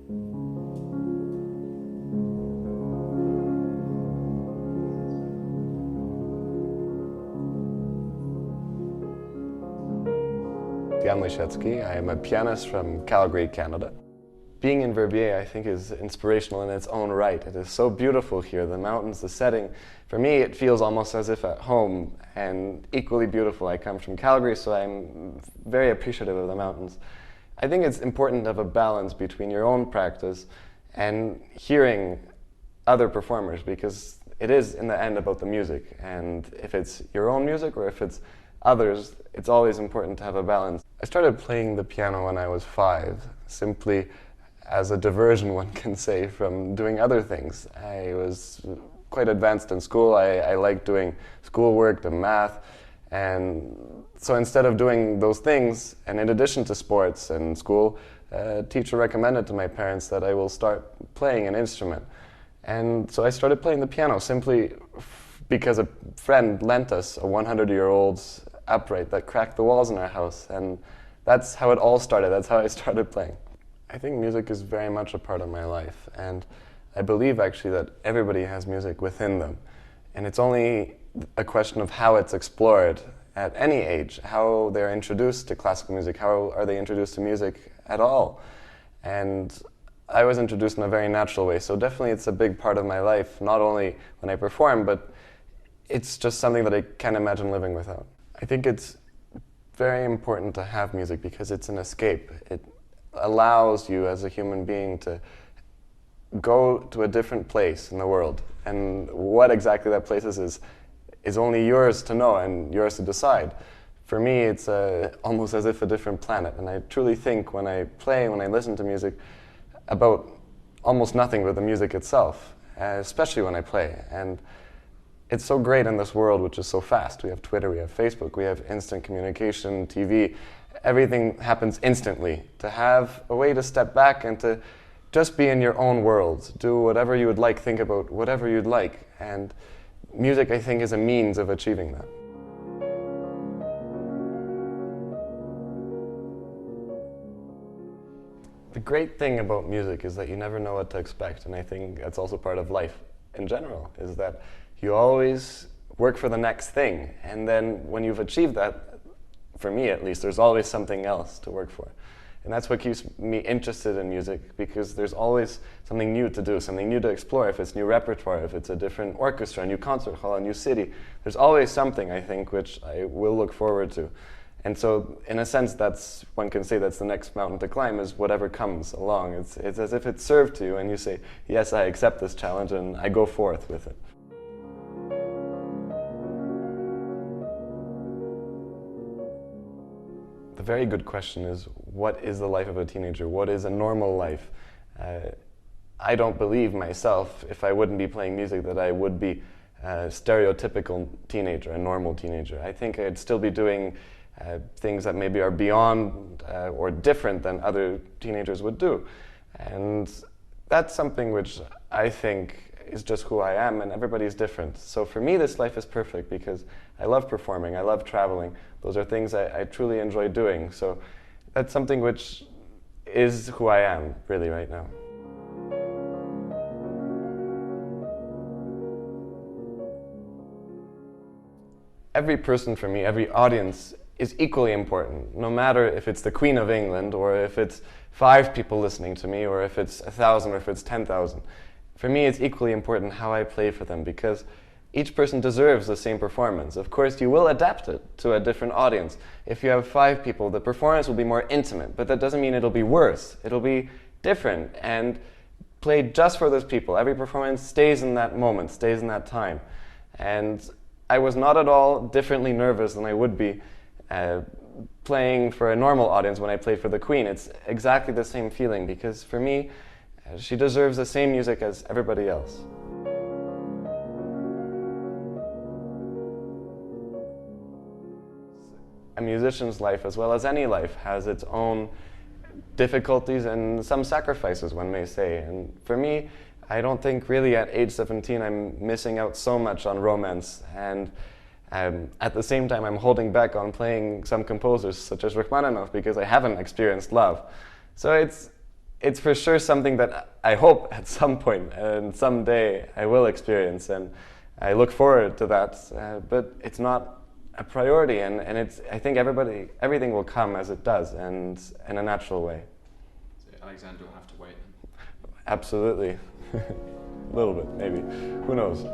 Jan Lisiecki. I am a pianist from Calgary, Canada. Being in Verbier, I think, is inspirational in its own right. It is so beautiful here, the mountains, the setting. For me, it feels almost as if at home, and equally beautiful. I come from Calgary, so I'm very appreciative of the mountains. I think it's important to have a balance between your own practice and hearing other performers, because it is, in the end, about the music. And if it's your own music or if it's others, it's always important to have a balance. I started playing the piano when I was 5, simply as a diversion, one can say, from doing other things. I was quite advanced in school. I liked doing schoolwork, the math, and so instead of doing those things, and in addition to sports and school, a teacher recommended to my parents that I will start playing an instrument. And so I started playing the piano simply because a friend lent us a 100-year-old upright that cracked the walls in our house, and that's how it all started. That's how I started playing. I think music is very much a part of my life, and I believe actually that everybody has music within them, and it's only a question of how it's explored at any age, how they're introduced to classical music, how are they introduced to music at all. And I was introduced in a very natural way, so definitely it's a big part of my life, not only when I perform, but it's just something that I can't imagine living without. I think it's very important to have music because it's an escape. It allows you as a human being to go to a different place in the world. And what exactly that place is only yours to know and yours to decide. For me, it's almost as if a different planet. And I truly think when I play, when I listen to music, about almost nothing but the music itself, especially when I play. And it's so great in this world, which is so fast. We have Twitter, we have Facebook, we have instant communication, TV. Everything happens instantly. To have a way to step back and to just be in your own world, do whatever you would like, think about whatever you'd like. And music, I think, is a means of achieving that. The great thing about music is that you never know what to expect, and I think that's also part of life in general, is that you always work for the next thing, and then when you've achieved that, for me at least, there's always something else to work for. And that's what keeps me interested in music, because there's always something new to do, something new to explore. If it's new repertoire, if it's a different orchestra, a new concert hall, a new city, there's always something, I think, which I will look forward to. And so, in a sense, that's, one can say that's the next mountain to climb, is whatever comes along. It's as if it's served to you, and you say, yes, I accept this challenge, and I go forth with it. The very good question is, what is the life of a teenager? What is a normal life? I don't believe myself, if I wouldn't be playing music, that I would be a stereotypical teenager, a normal teenager. I think I'd still be doing things that maybe are beyond or different than other teenagers would do. And that's something which I think is just who I am, and everybody's different. So for me, this life is perfect because I love performing, I love traveling. Those are things I truly enjoy doing. So that's something which is who I am, really, right now. Every person for me, every audience is equally important, no matter if it's the Queen of England, or if it's 5 people listening to me, or if it's 1,000, or if it's 10,000. For me, it's equally important how I play for them, because each person deserves the same performance. Of course, you will adapt it to a different audience. If you have 5 people, the performance will be more intimate, but that doesn't mean it'll be worse. It'll be different and played just for those people. Every performance stays in that moment, stays in that time. And I was not at all differently nervous than I would be playing for a normal audience when I played for the Queen. It's exactly the same feeling, because for me, she deserves the same music as everybody else. A musician's life, as well as any life, has its own difficulties and some sacrifices, one may say. And for me, I don't think really at age 17 I'm missing out so much on romance, and at the same time I'm holding back on playing some composers such as Rachmaninoff because I haven't experienced love. So it's for sure something that I hope at some point and someday I will experience, and I look forward to that, but it's not a priority, and it's, I think everything will come as it does, and in a natural way. So Alexander will have to wait. Absolutely. A little bit, maybe. Who knows?